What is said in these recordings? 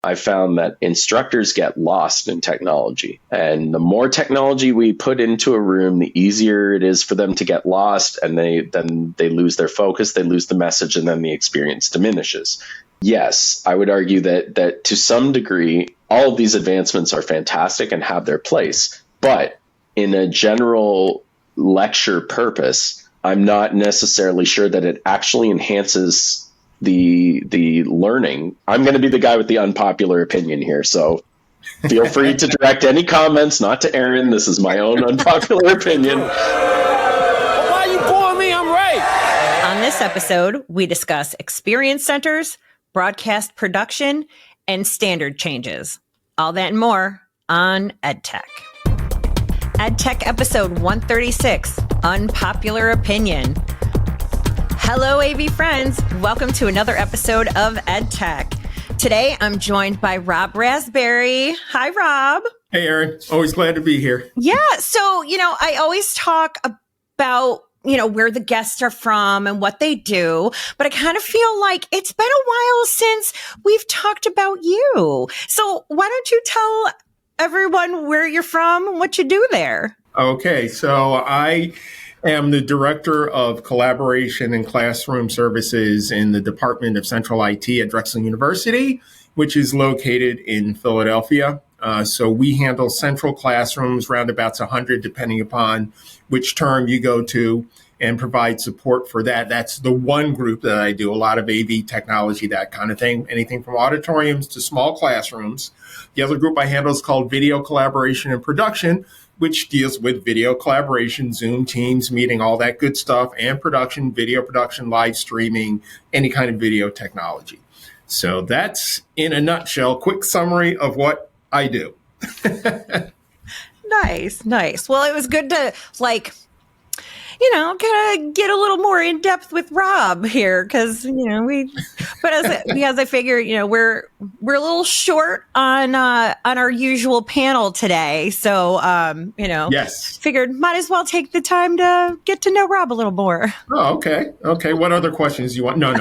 I found that instructors get lost in technology. And the more technology we put into a room, the easier it is for them to get lost. And then they lose their focus, they lose the message, and then the experience diminishes. Yes, I would argue that to some degree, all of these advancements are fantastic and have their place. But in a general lecture purpose, I'm not necessarily sure that it actually enhances the learning. I'm going to be the guy with the unpopular opinion here, so feel free to direct any comments, not to Aaron. This is my own unpopular opinion. Well, why you booing me? I'm right. On this episode, we discuss experience centers, broadcast production, and standard changes. All that and more on EdTech. EdTech episode 136, Unpopular Opinion. Hello, AV friends. Welcome to another episode of EdTech. Today, I'm joined by Rob Rasberry. Hi, Rob. Hey, Aaron. Always glad to be here. Yeah. So, I always talk about, where the guests are from and what they do, but I kind of feel like it's been a while since we've talked about you. So why don't you tell everyone where you're from and what you do there? Okay. So I am the Director of Collaboration and Classroom Services in the Department of Central IT at Drexel University, which is located in Philadelphia. So we handle central classrooms, roundabouts 100, depending upon which term you go to, and provide support for that. That's the one group that I do, a lot of AV technology, that kind of thing, anything from auditoriums to small classrooms. The other group I handle is called Video Collaboration and Production, which deals with video collaboration, Zoom, Teams, meeting, all that good stuff, and production, video production, live streaming, any kind of video technology. So that's, in a nutshell, quick summary of what I do. Nice. Well, it was good to kind of get a little more in depth with Rob here because, as I figure, we're a little short on our usual panel today. So, yes, figured might as well take the time to get to know Rob a little more. Oh, okay. Okay. What other questions do you want? No.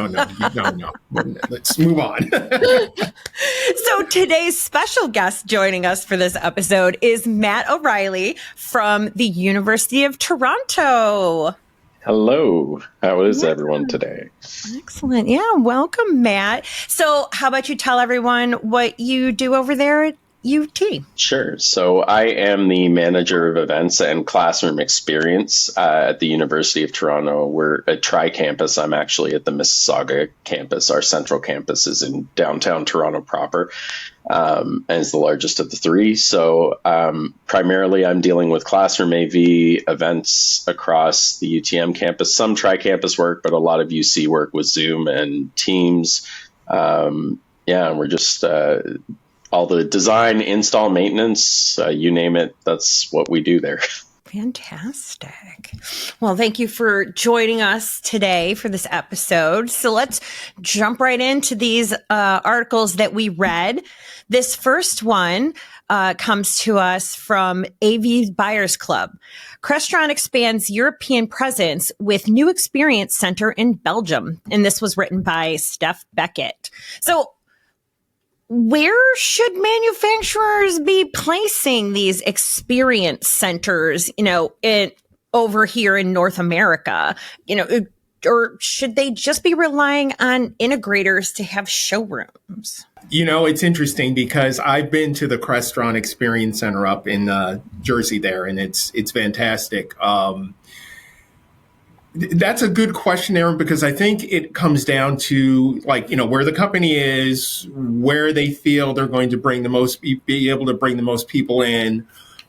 Let's move on. So today's special guest joining us for this episode is Matt O'Reilly from the University of Toronto. Hello. How is everyone today? Excellent. Yeah. Welcome, Matt. So how about you tell everyone what you do over there at UT? Sure. So I am the manager of events and classroom experience at the University of Toronto. We're a tri-campus. I'm actually at the Mississauga campus. Our central campus is in downtown Toronto proper, and is the largest of the three. So primarily I'm dealing with classroom AV events across the UTM campus, some tri-campus work, but a lot of UC work with Zoom and Teams. And we're just all the design, install, maintenance, you name it. That's what we do there. Fantastic. Well, thank you for joining us today for this episode. So let's jump right into these articles that we read. This first one comes to us from AV Buyers Club. Crestron expands European presence with new experience center in Belgium. And this was written by Steph Beckett. So where should manufacturers be placing these experience centers, over here in North America, or should they just be relying on integrators to have showrooms? It's interesting because I've been to the Crestron Experience Center up in Jersey there, and it's fantastic. That's a good question, Aaron, because I think it comes down to where the company is, where they feel they're going to be able to bring the most people in.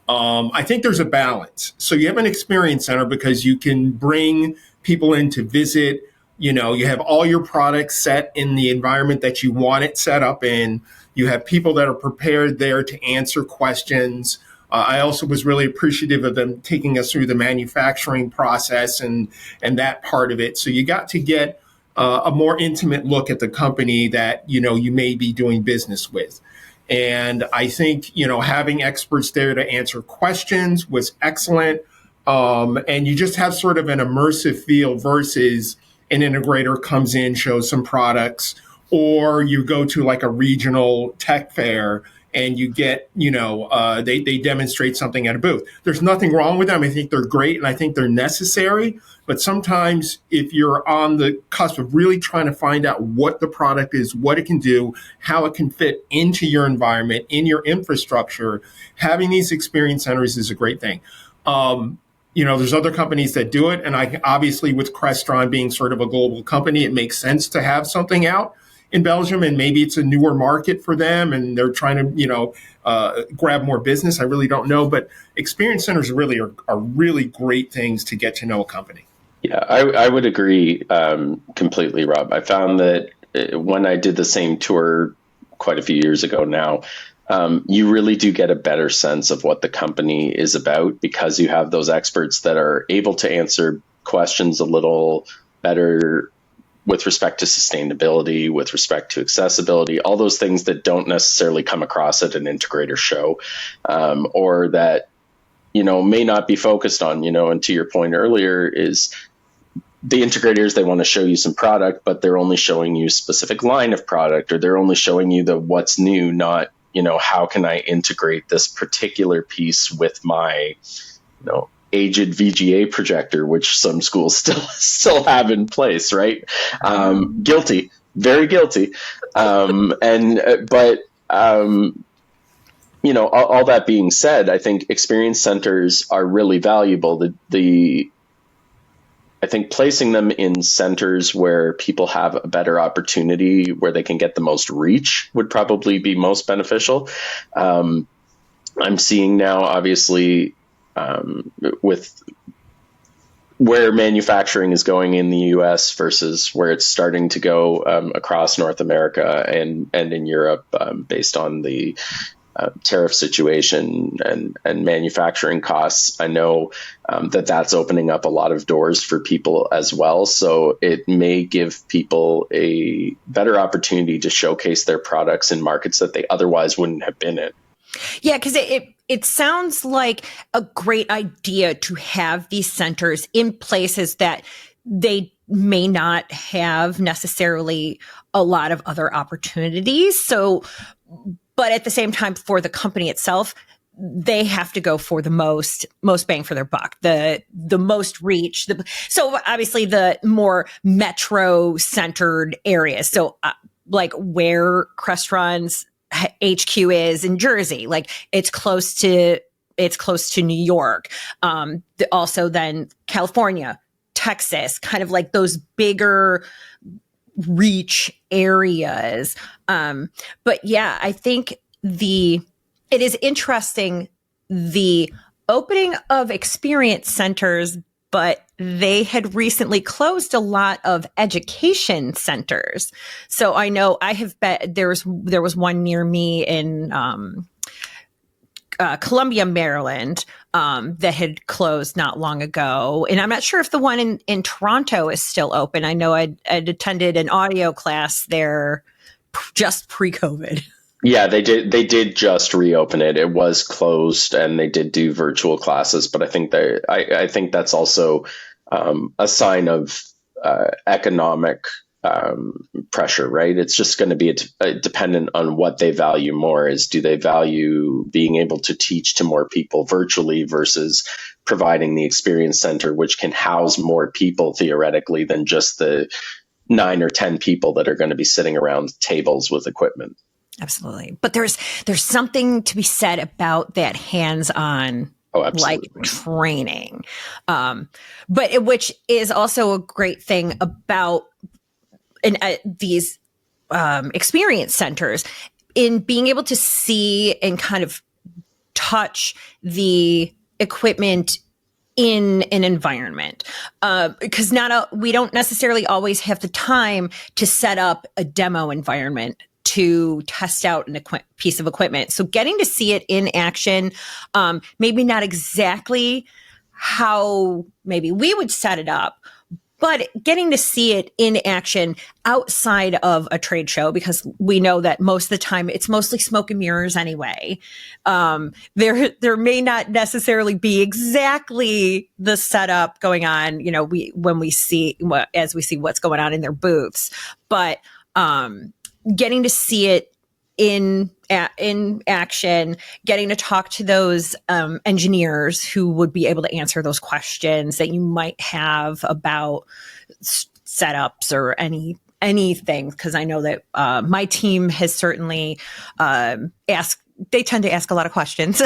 I think there's a balance. So you have an experience center because you can bring people in to visit. You have all your products set in the environment that you want it set up in. You have people that are prepared there to answer questions. I also was really appreciative of them taking us through the manufacturing process and that part of it. So you got to get a more intimate look at the company that, you may be doing business with. And I think, having experts there to answer questions was excellent. And you just have sort of an immersive feel versus an integrator comes in, shows some products, or you go to like a regional tech fair and you get, they demonstrate something at a booth. There's nothing wrong with them. I think they're great and I think they're necessary. But sometimes if you're on the cusp of really trying to find out what the product is, what it can do, how it can fit into your environment, in your infrastructure, having these experience centers is a great thing. There's other companies that do it. And obviously with Crestron being sort of a global company, it makes sense to have something out in Belgium, and maybe it's a newer market for them and they're trying to, grab more business. I really don't know, but experience centers really are really great things to get to know a company. Yeah, I would agree completely, Rob. I found that when I did the same tour quite a few years ago now, you really do get a better sense of what the company is about because you have those experts that are able to answer questions a little better with respect to sustainability, with respect to accessibility, all those things that don't necessarily come across at an integrator show, or that, may not be focused on, and to your point earlier is the integrators, they want to show you some product, but they're only showing you a specific line of product, or they're only showing you the what's new, not, how can I integrate this particular piece with my, aged VGA projector, which some schools still have in place, right? Guilty, very guilty. All that being said, I think experience centers are really valuable. I think placing them in centers where people have a better opportunity, where they can get the most reach, would probably be most beneficial. I'm seeing now, obviously, with where manufacturing is going in the US versus where it's starting to go across North America and in Europe, based on the tariff situation and manufacturing costs. I know that's opening up a lot of doors for people as well. So it may give people a better opportunity to showcase their products in markets that they otherwise wouldn't have been in. Yeah, because it sounds like a great idea to have these centers in places that they may not have necessarily a lot of other opportunities. So, but at the same time, for the company itself, they have to go for the most bang for their buck, the most reach. So obviously the more metro centered areas. So like where Crestron's HQ is in Jersey, like it's close to New York. Also then California, Texas, kind of like those bigger reach areas. But yeah, I think it is interesting, the opening of experience centers, but they had recently closed a lot of education centers. So I know there was one near me in Columbia, Maryland, that had closed not long ago. And I'm not sure if the one in Toronto is still open. I know I'd attended an audio class there just pre-COVID. Yeah, they did just reopen it. It was closed and they did do virtual classes, but I think I think that's also a sign of economic pressure, right? It's just going to be dependent on what they value more. Do they value being able to teach to more people virtually versus providing the experience center, which can house more people theoretically than just the 9 or 10 people that are going to be sitting around tables with equipment. Absolutely. But there's something to be said about that hands-on like training. But which is also a great thing about these experience centers, in being able to see and kind of touch the equipment in an environment, because we don't necessarily always have the time to set up a demo environment to test out a piece of equipment. So getting to see it in action, maybe not exactly how maybe we would set it up, but getting to see it in action outside of a trade show, because we know that most of the time it's mostly smoke and mirrors anyway. There may not necessarily be exactly the setup going on, as we see what's going on in their booths, but getting to see it in action, getting to talk to those engineers who would be able to answer those questions that you might have about setups or anything. Because I know that my team has certainly asked. They tend to ask a lot of questions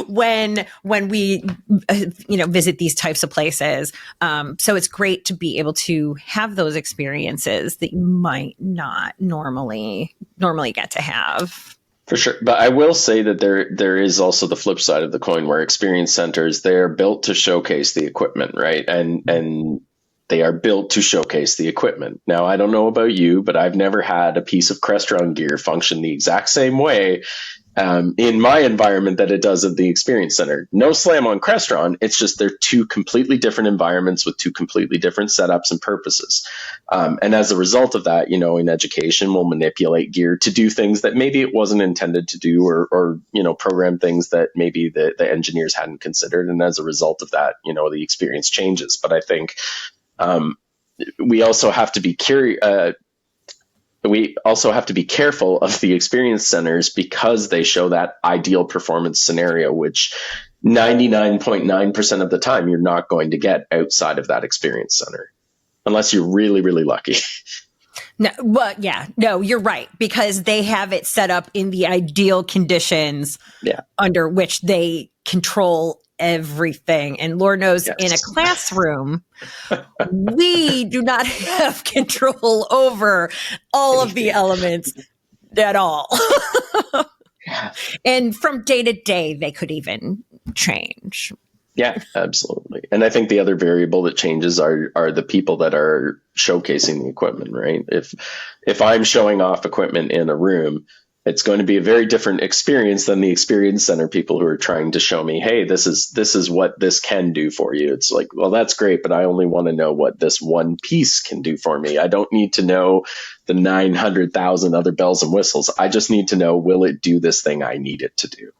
when we visit these types of places. So it's great to be able to have those experiences that you might not normally get to have. For sure. But I will say that there is also the flip side of the coin, where experience centers, they're built to showcase the equipment, right? And they are built to showcase the equipment. Now, I don't know about you, but I've never had a piece of Crestron gear function the exact same way in my environment that it does at the experience center. No slam on Crestron. It's just they're two completely different environments with two completely different setups and purposes. And as a result of that, in education, we'll manipulate gear to do things that maybe it wasn't intended to do, or program things that maybe the engineers hadn't considered. And as a result of that, the experience changes. But I think we also have to be careful of the experience centers, because they show that ideal performance scenario, which 99.9% of the time you're not going to get outside of that experience center, unless you're really, really lucky. No, you're right, because they have it set up in the ideal conditions under which they control everything. And Lord knows, in a classroom, we do not have control over all of the elements at all. And from day to day, they could even change. Yeah, absolutely. And I think the other variable that changes are the people that are showcasing the equipment, right? If I'm showing off equipment in a room, it's going to be a very different experience than the experience center people who are trying to show me, hey, this is what this can do for you. It's like, well, that's great, but I only want to know what this one piece can do for me. I don't need to know the 900,000 other bells and whistles. I just need to know, will it do this thing I need it to do?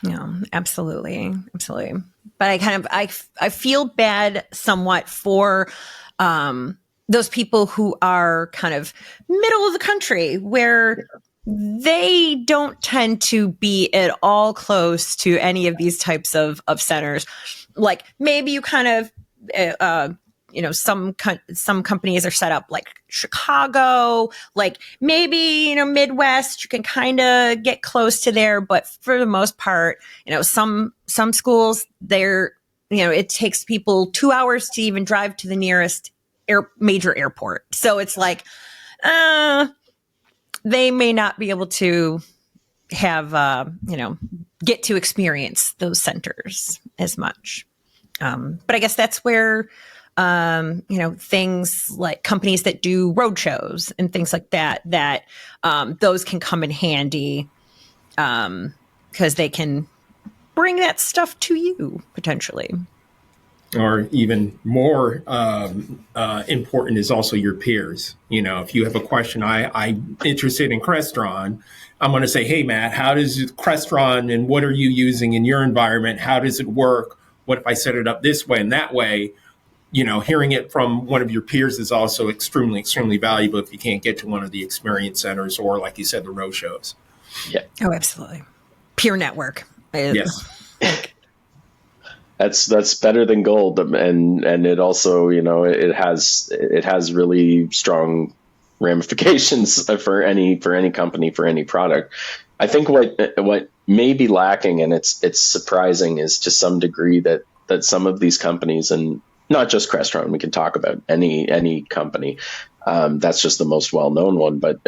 Yeah, absolutely. Absolutely. But I feel bad somewhat for those people who are kind of middle of the country, where they don't tend to be at all close to any of these types of centers. Like, maybe you kind of, some companies are set up like Chicago, like maybe, Midwest, you can kind of get close to there. But for the most part, some schools, it takes people 2 hours to even drive to the nearest major airport. So it's like, they may not be able to have, get to experience those centers as much. But I guess that's where, things like companies that do road shows and things like that, those can come in handy, because they can bring that stuff to you potentially. Or even more important is also your peers. If you have a question, I'm interested in Crestron, I'm going to say, hey, Matt, how does Crestron, and what are you using in your environment? How does it work? What if I set it up this way and that way? Hearing it from one of your peers is also extremely, extremely valuable if you can't get to one of the experience centers or, like you said, the road shows. Yeah. Oh, absolutely. Peer network. Yes. That's better than gold, and it also, it has really strong ramifications for any company, for any product. I think what may be lacking, and it's surprising, is to some degree that some of these companies, and not just Crestron, we can talk about any company, that's just the most well-known one, but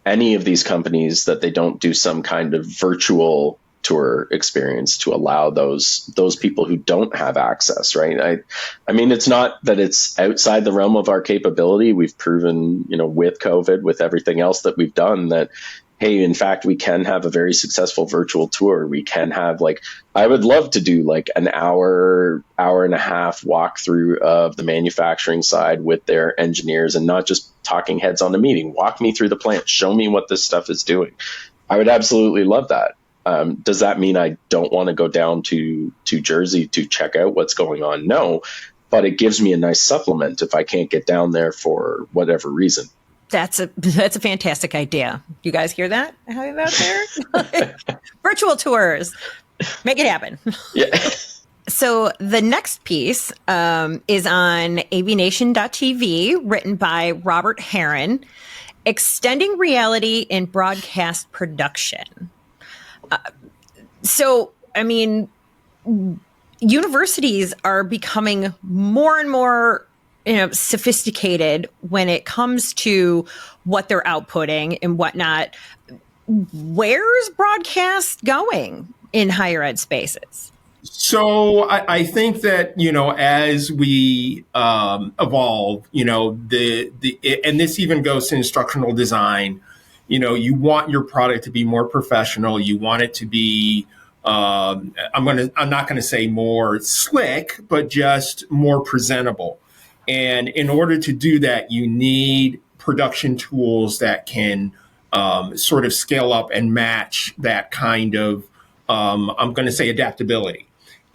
any of these companies, that they don't do some kind of virtual tour experience to allow those people who don't have access, right? I mean, it's not that it's outside the realm of our capability. We've proven, with COVID, with everything else that we've done, that, hey, in fact, we can have a very successful virtual tour. We can have, I would love to do an hour and a half walkthrough of the manufacturing side with their engineers, and not just talking heads on a meeting. Walk me through the plant. Show me what this stuff is doing. I would absolutely love that. Does that mean I don't want to go down to Jersey to check out what's going on? No, but it gives me a nice supplement if I can't get down there for whatever reason. That's a fantastic idea. You guys hear that out there? Virtual tours. Make it happen. Yeah. So the next piece is on AVNation.tv, written by Robert Heron, Extending Reality in Broadcast Production. Universities are becoming more and more sophisticated when it comes to what they're outputting and whatnot. Where's broadcast going in higher ed spaces? So I think that, as we evolve, and this even goes to instructional design, you want your product to be more professional. You want it to be, I'm not going to say more slick, but just more presentable. And in order to do that, you need production tools that can sort of scale up and match that kind of, I'm going to say, adaptability.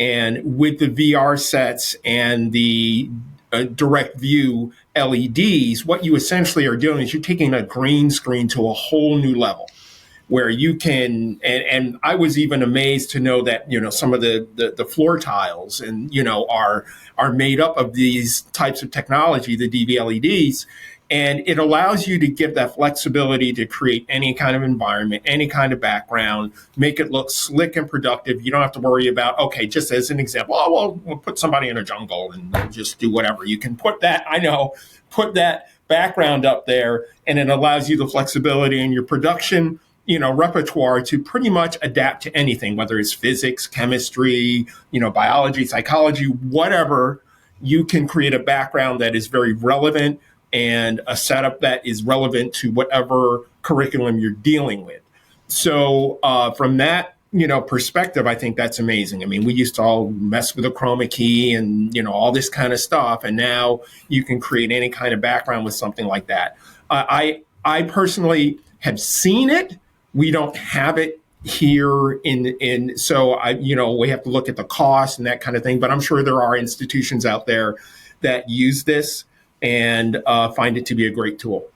And with the VR sets and the direct view LEDs, what you essentially are doing is you're taking a green screen to a whole new level where you can, and I was even amazed to know that, some of the floor tiles and, are made up of these types of technology, the DV LEDs. And it allows you to give that flexibility to create any kind of environment, any kind of background, make it look slick and productive. You don't have to worry about, okay, just as an example, we'll put somebody in a jungle and just do whatever. You can put that background up there, and it allows you the flexibility in your production, repertoire to pretty much adapt to anything, whether it's physics, chemistry, biology, psychology, whatever. You can create a background that is very relevant and a setup that is relevant to whatever curriculum you're dealing with. So from that, perspective, I think that's amazing. I mean, we used to all mess with a chroma key and, all this kind of stuff. And now you can create any kind of background with something like that. I personally have seen it. We don't have it here so we have to look at the cost and that kind of thing. But I'm sure there are institutions out there that use this and find it to be a great tool.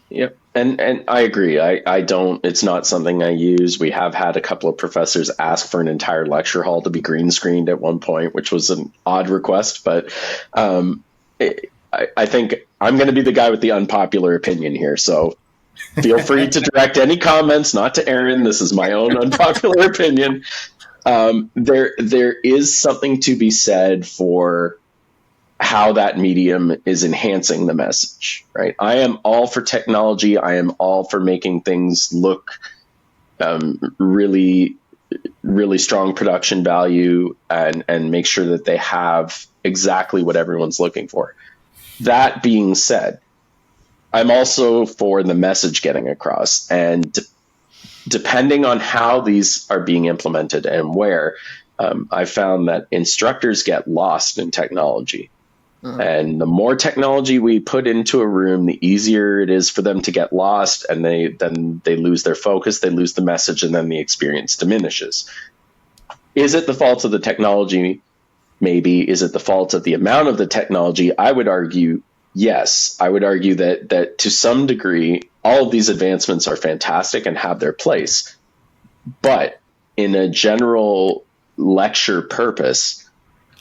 Yep. And I agree. I don't, it's not something I use. We have had a couple of professors ask for an entire lecture hall to be green screened at one point, which was an odd request, but I think I'm going to be the guy with the unpopular opinion here. So feel free to direct any comments, not to Aaron. This is my own unpopular opinion. There is something to be said for how that medium is enhancing the message, right? I am all for technology. I am all for making things look really, really strong production value and make sure that they have exactly what everyone's looking for. That being said, I'm also for the message getting across, and depending on how these are being implemented and where, I found that instructors get lost in technology. And the more technology we put into a room, the easier it is for them to get lost, and they lose their focus, they lose the message, and then the experience diminishes. Is it the fault of the technology? Maybe. Is it the fault of the amount of the technology? I would argue yes. I would argue that to some degree, all of these advancements are fantastic and have their place. But in a general lecture purpose,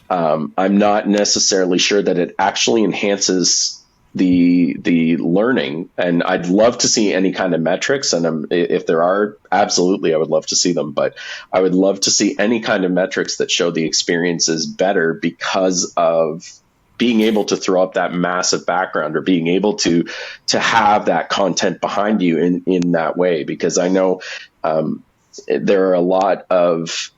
I'm not necessarily sure that it actually enhances the learning. And I'd love to see any kind of metrics. And if there are, absolutely, I would love to see them. But I would love to see any kind of metrics that show the experience is better because of being able to throw up that massive background, or being able to have that content behind you in that way. Because I know there are a lot of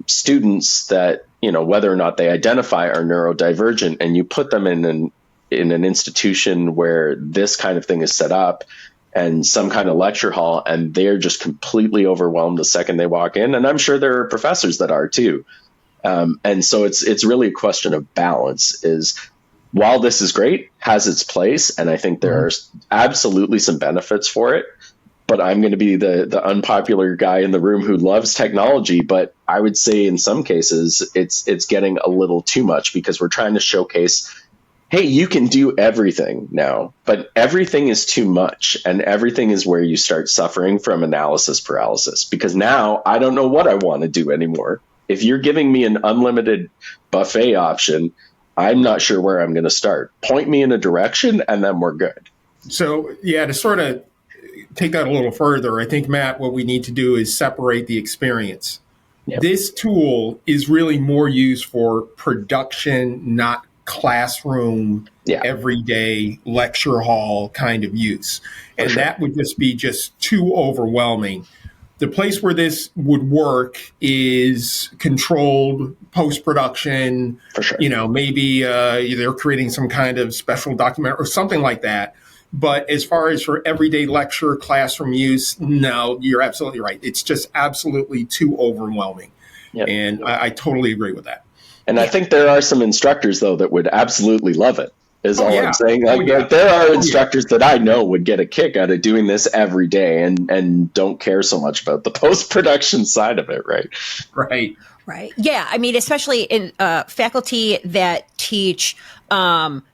students that, whether or not they identify are neurodivergent, and you put them in an institution where this kind of thing is set up and some kind of lecture hall, and they're just completely overwhelmed the second they walk in. And I'm sure there are professors that are too. And so it's really a question of balance. Is while this is great, has its place, and I think there are absolutely some benefits for it. But I'm going to be the unpopular guy in the room who loves technology. But I would say in some cases it's getting a little too much, because we're trying to showcase hey, you can do everything now, but everything is too much. And everything is where you start suffering from analysis paralysis, because now I don't know what I want to do anymore. If you're giving me an unlimited buffet option, I'm not sure where I'm going to start. Point me in a direction and then we're good. So, yeah, to sort of take that a little further, I think, Matt, what we need to do is separate the experience. Yep. This tool is really more used for production, not classroom, everyday lecture hall kind of use. And that would just be too overwhelming. The place where this would work is controlled post-production. For sure. Maybe they're creating some kind of special document or something like that. But as far as for everyday lecture, classroom use, no, you're absolutely right. It's just absolutely too overwhelming. Yep. And I totally agree with that. And I think there are some instructors, though, that would absolutely love it, is all I'm saying. There are instructors that I know would get a kick out of doing this every day and don't care so much about the post-production side of it, right? Right. Right. Yeah. I mean, especially in faculty that teach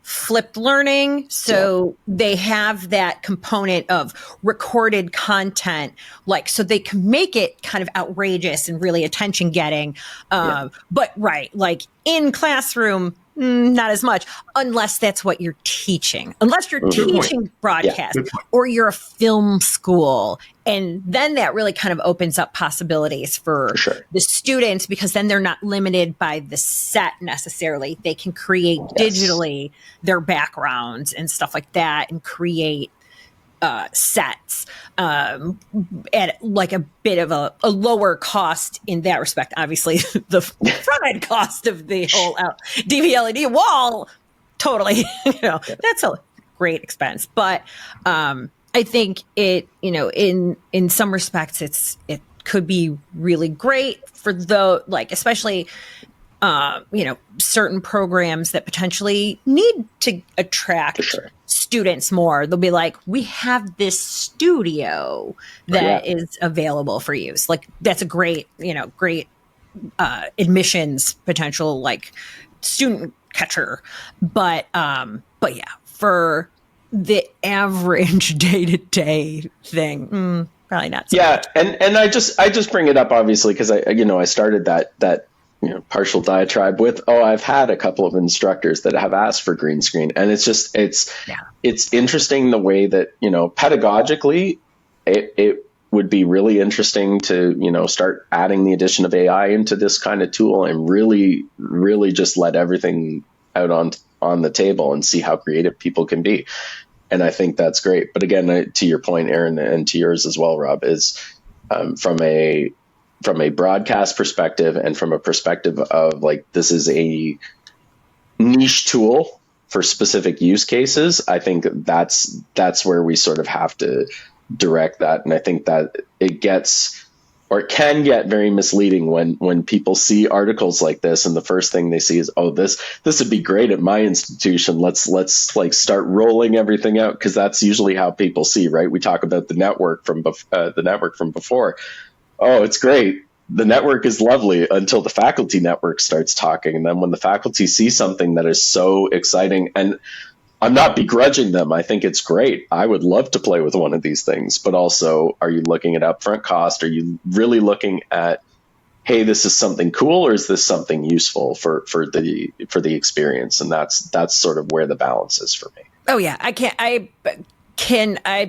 flipped learning. So they have that component of recorded content, so they can make it kind of outrageous and really attention getting. But in classroom, not as much, unless that's what you're teaching, unless you're teaching broadcast or you're a film school. And then that really kind of opens up possibilities for the students, because then they're not limited by the set necessarily. They can create digitally their backgrounds and stuff like that and create sets at a bit of a lower cost in that respect. Obviously, the front end cost of the whole DV LED wall, totally, that's a great expense. But I think it, in some respects, it could be really great for especially certain programs that potentially need to attract students more. They'll be like, we have this studio that is available for use. That's a great, great admissions potential, student catcher. But yeah, for the average day-to-day thing, probably not so much. And I just bring it up obviously because I started that partial diatribe with, I've had a couple of instructors that have asked for green screen, and it's interesting the way that pedagogically it would be really interesting to start adding the addition of AI into this kind of tool and really just let everything out on the table and see how creative people can be. And I think that's great. But again, to your point, Aaron, and to yours as well, Rob, is from a broadcast perspective and from a perspective of this is a niche tool for specific use cases, I think that's where we sort of have to direct that. And I think that it can get very misleading when people see articles like this and the first thing they see is, this would be great at my institution. Let's start rolling everything out, because that's usually how people see, right? We talk about the network from before. Oh, it's great. The network is lovely until the faculty network starts talking. And then when the faculty see something that is so exciting, and I'm not begrudging them, I think it's great. I would love to play with one of these things. But also, are you looking at upfront cost? Are you really looking at, hey, this is something cool, or is this something useful for the experience? And that's sort of where the balance is for me. Oh yeah, I'd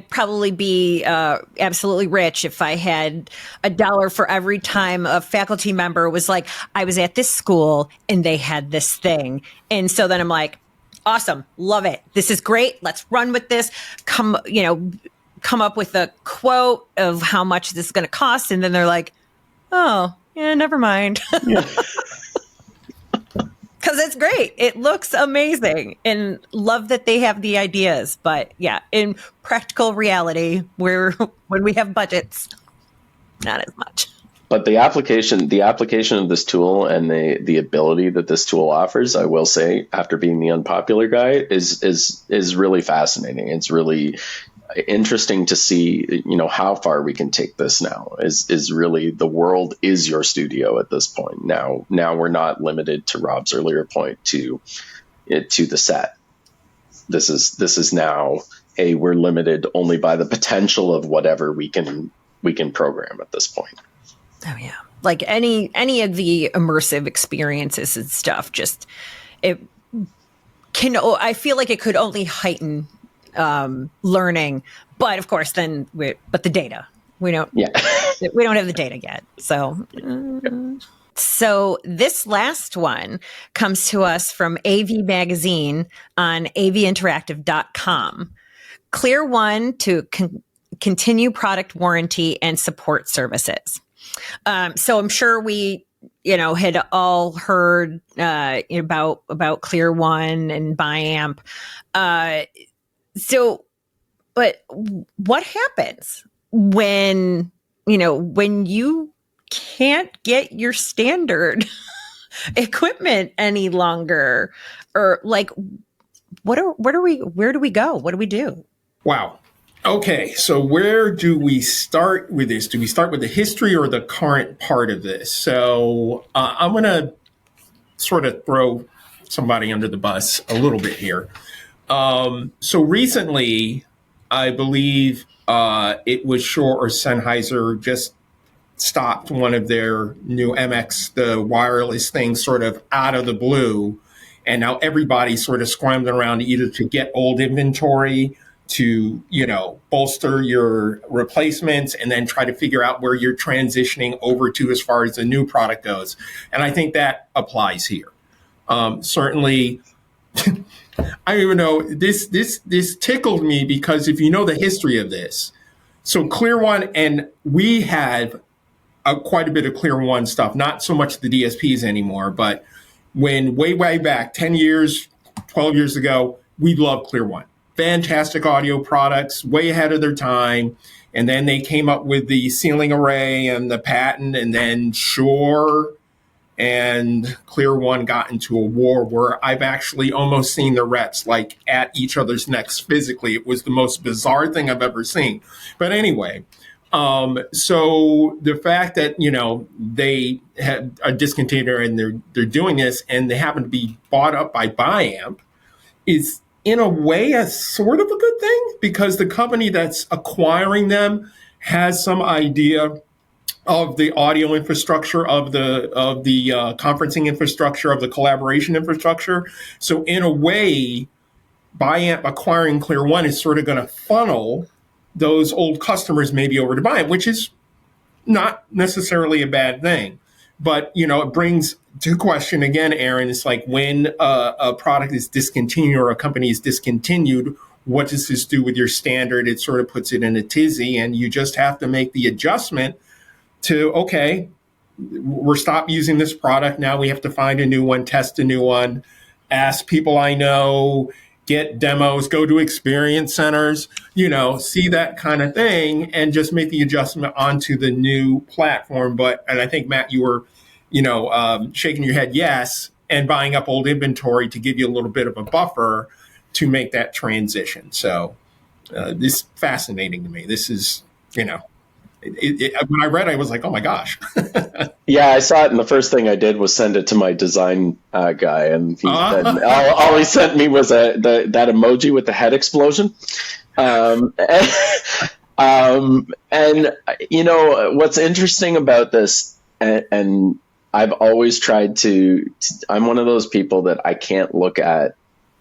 probably be absolutely rich if I had $1 for every time a faculty member was like, I was at this school and they had this thing. And so then I'm like, awesome, love it. This is great. Let's run with this. Come up with a quote of how much this is going to cost. And then they're like, oh, yeah, never mind. Because it's great. It looks amazing, and love that they have the ideas. But yeah, in practical reality, when we have budgets, not as much. But the application of this tool and the ability that this tool offers, I will say, after being the unpopular guy, is really fascinating. It's really interesting to see, how far we can take this now. Is really, the world is your studio at this point. Now we're not limited, to Rob's earlier point, to the set. is now, hey, we're limited only by the potential of whatever we can program at this point. Oh yeah, like any of the immersive experiences and stuff, just it can. I feel like it could only heighten learning, but of course, then but the data we don't. Yeah. We don't have the data yet, so. So this last one comes to us from AV Magazine on avinteractive.com. ClearOne to continue product warranty and support services. So I'm sure we, had all heard about ClearOne and Biamp. But what happens when you can't get your standard equipment any longer, or like, where do we go? What do we do? Wow. Okay. So where do we start with this? Do we start with the history or the current part of this? So I'm going to sort of throw somebody under the bus a little bit here. So recently, I believe it was Shure or Sennheiser just stopped one of their new MX, the wireless thing, sort of out of the blue. And now everybody's sort of scrambling around either to get old inventory, to, bolster your replacements, and then try to figure out where you're transitioning over to as far as the new product goes. And I think that applies here. Certainly, I don't even know, this tickled me because if you know the history of this, so ClearOne, and we had quite a bit of ClearOne stuff, not so much the DSPs anymore, but when way back, 10 years, 12 years ago, we loved ClearOne. Fantastic audio products, way ahead of their time. And then they came up with the ceiling array and the patent, and then Shure and ClearOne got into a war where I've actually almost seen the reps like at each other's necks physically. It was the most bizarre thing I've ever seen. But anyway, so the fact that, they had a discontinuer and they're doing this and they happen to be bought up by Biamp is in a way a sort of a good thing, because the company that's acquiring them has some idea of the audio infrastructure, of the conferencing infrastructure, of the collaboration infrastructure. So in a way, Biamp acquiring ClearOne is sort of going to funnel those old customers maybe over to Biamp, which is not necessarily a bad thing. But, it brings to question again, Aaron, it's like when a product is discontinued or a company is discontinued, what does this do with your standard? It sort of puts it in a tizzy, and you just have to make the adjustment to, okay, we're stopped using this product. Now we have to find a new one, test a new one, ask people I know, get demos, go to experience centers, see that kind of thing, and just make the adjustment onto the new platform. And I think, Matt, you were, shaking your head yes, and buying up old inventory to give you a little bit of a buffer to make that transition. So this is fascinating to me. This is, when I read it, I was like, oh my gosh. Yeah, I saw it, and the first thing I did was send it to my design guy, and he said, all he sent me was that emoji with the head explosion. And what's interesting about this, and I've always tried to, I'm one of those people that I can't look at,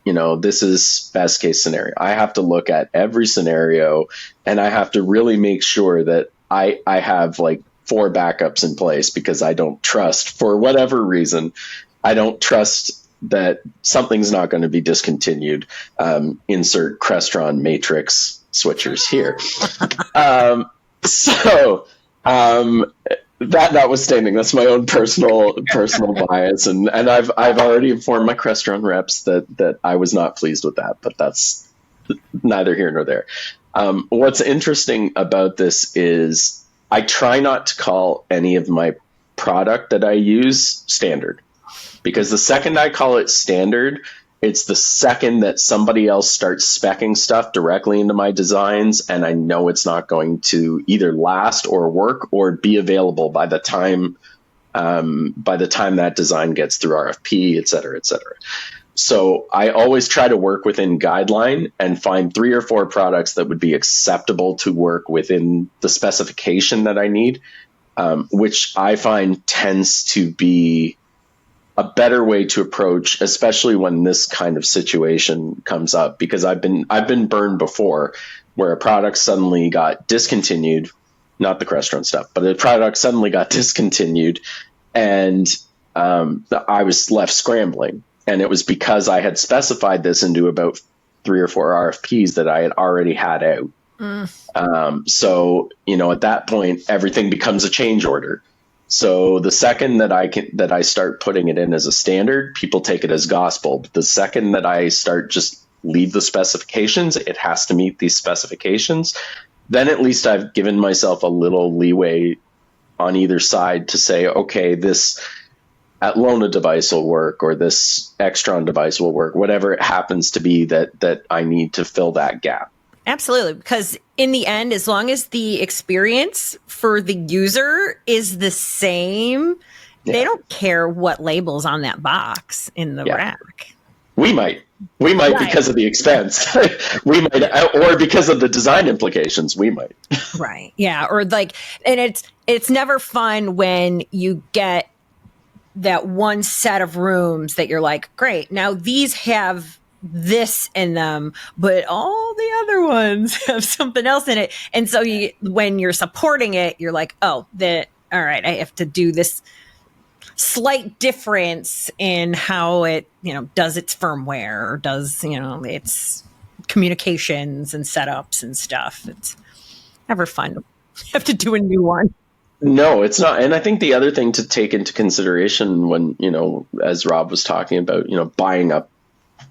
this is best case scenario. I have to look at every scenario, and I have to really make sure that I have like 4 backups in place, because I don't trust, for whatever reason, I don't trust that something's not going to be discontinued. Insert Crestron matrix switchers here. That notwithstanding, that's my own personal bias, and I've already informed my Crestron reps that I was not pleased with that, but that's neither here nor there. What's interesting about this is I try not to call any of my product that I use standard, because the second I call it standard, it's the second that somebody else starts speccing stuff directly into my designs, and I know it's not going to either last or work or be available by the time that design gets through RFP, et cetera, et cetera. So I always try to work within guideline and find 3 or 4 products that would be acceptable to work within the specification that I need, which I find tends to be a better way to approach, especially when this kind of situation comes up, because I've been burned before where a product suddenly got discontinued, not the Crestron stuff, but the product suddenly got discontinued, and I was left scrambling. And it was because I had specified this into about 3 or 4 RFPs that I had already had out. So, at that point, everything becomes a change order. So the second that I start putting it in as a standard, people take it as gospel. But the second that I start just leave the specifications, it has to meet these specifications. Then at least I've given myself a little leeway on either side to say, okay, this Atlona device will work, or this Extron device will work, whatever it happens to be that I need to fill that gap. Absolutely. Because in the end, as long as the experience for the user is the same, they don't care what label's on that box in the rack. We might right. Because of the expense. We might, or because of the design implications, we might. Right. Yeah. Or and it's never fun when you get that one set of rooms that you're like, great, now these have this in them, but all the other ones have something else in it. And so when you're supporting it, you're like, all right, I have to do this slight difference in how it, does its firmware, or does, its communications and setups and stuff. It's never fun to have to do a new one. No, it's not. And I think the other thing to take into consideration when, as Rob was talking about, buying up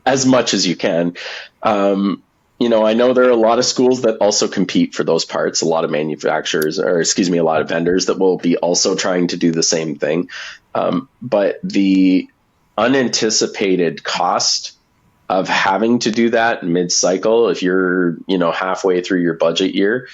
as much as you can, I know there are a lot of schools that also compete for those parts, a lot of manufacturers, a lot of vendors that will be also trying to do the same thing. But the unanticipated cost of having to do that mid-cycle, if you're, halfway through your budget year,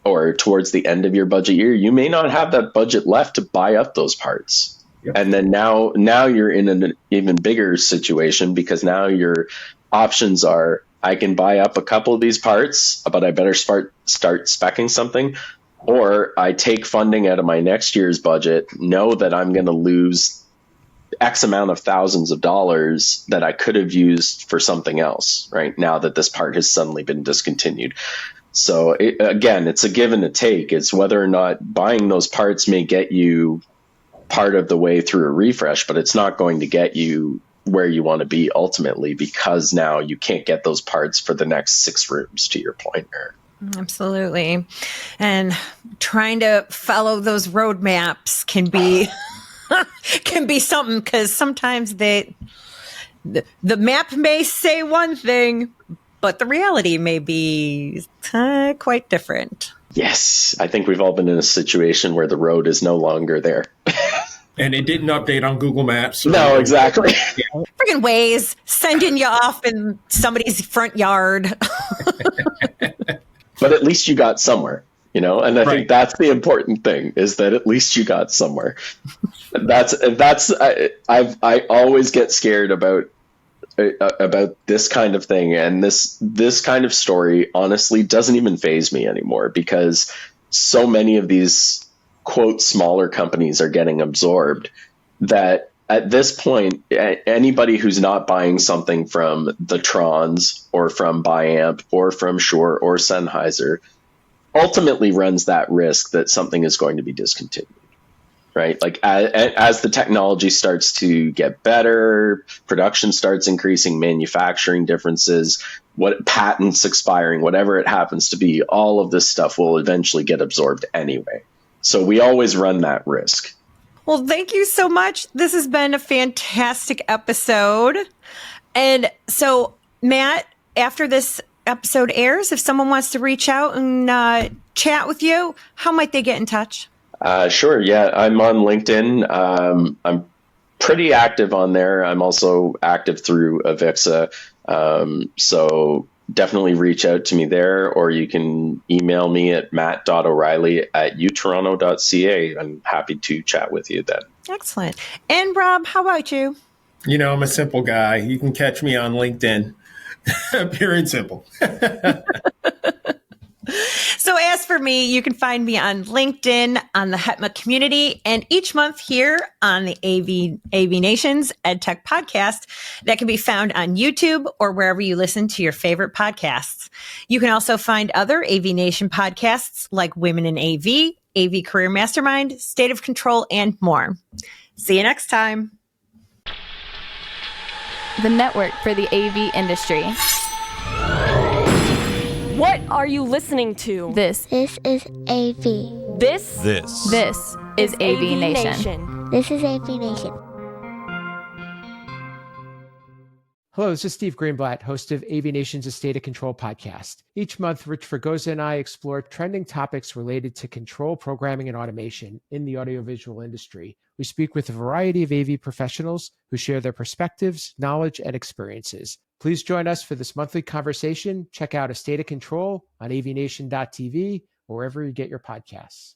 or towards the end of your budget year, you may not have that budget left to buy up those parts. Yep. And then now you're in an even bigger situation, because now your options are, I can buy up a couple of these parts, but I better start speccing something, or I take funding out of my next year's budget, know that I'm going to lose X amount of thousands of dollars that I could have used for something else, right? Now that this part has suddenly been discontinued. So again, it's a give and a take. It's whether or not buying those parts may get you part of the way through a refresh, but it's not going to get you where you want to be ultimately, because now you can't get those parts for the next 6 rooms, to your point, Erin. Absolutely. And trying to follow those roadmaps can be something, because sometimes the map may say one thing, but the reality may be quite different. Yes, I think we've all been in a situation where the road is no longer there. And it didn't update on Google Maps. No, exactly. Friggin' Waze sending you off in somebody's front yard. But at least you got somewhere, and I think that's the important thing, is that at least you got somewhere. I always get scared about this kind of thing, and this kind of story honestly doesn't even faze me anymore, because so many of these quote smaller companies are getting absorbed that at this point, anybody who's not buying something from the Trons or from Biamp or from Shure or Sennheiser ultimately runs that risk that something is going to be discontinued. Right? Like as the technology starts to get better, production starts increasing, manufacturing differences, what patents expiring, whatever it happens to be, all of this stuff will eventually get absorbed anyway. So we always run that risk. Well, thank you so much. This has been a fantastic episode. And so, Matt, after this episode airs, if someone wants to reach out and chat with you, how might they get in touch? Sure. Yeah, I'm on LinkedIn. I'm pretty active on there. I'm also active through Avixa. So definitely reach out to me there, or you can email me at matt.o'reilly@utoronto.ca. I'm happy to chat with you then. Excellent. And Rob, how about you? I'm a simple guy. You can catch me on LinkedIn. Pure and simple. So as for me, you can find me on LinkedIn, on the HETMA community, and each month here on the AVNation's EdTech podcast that can be found on YouTube or wherever you listen to your favorite podcasts. You can also find other AVNation podcasts like Women in AV, AV Career Mastermind, State of Control, and more. See you next time. The network for the AV industry. What are you listening to? This is AV. This is AVNation. This is AVNation. Hello, this is Steve Greenblatt, host of AVNation's A State of Control podcast. Each month, Rich Fregosa and I explore trending topics related to control, programming, and automation in the audiovisual industry. We speak with a variety of AV professionals who share their perspectives, knowledge, and experiences. Please join us for this monthly conversation. Check out A State of Control on avnation.tv or wherever you get your podcasts.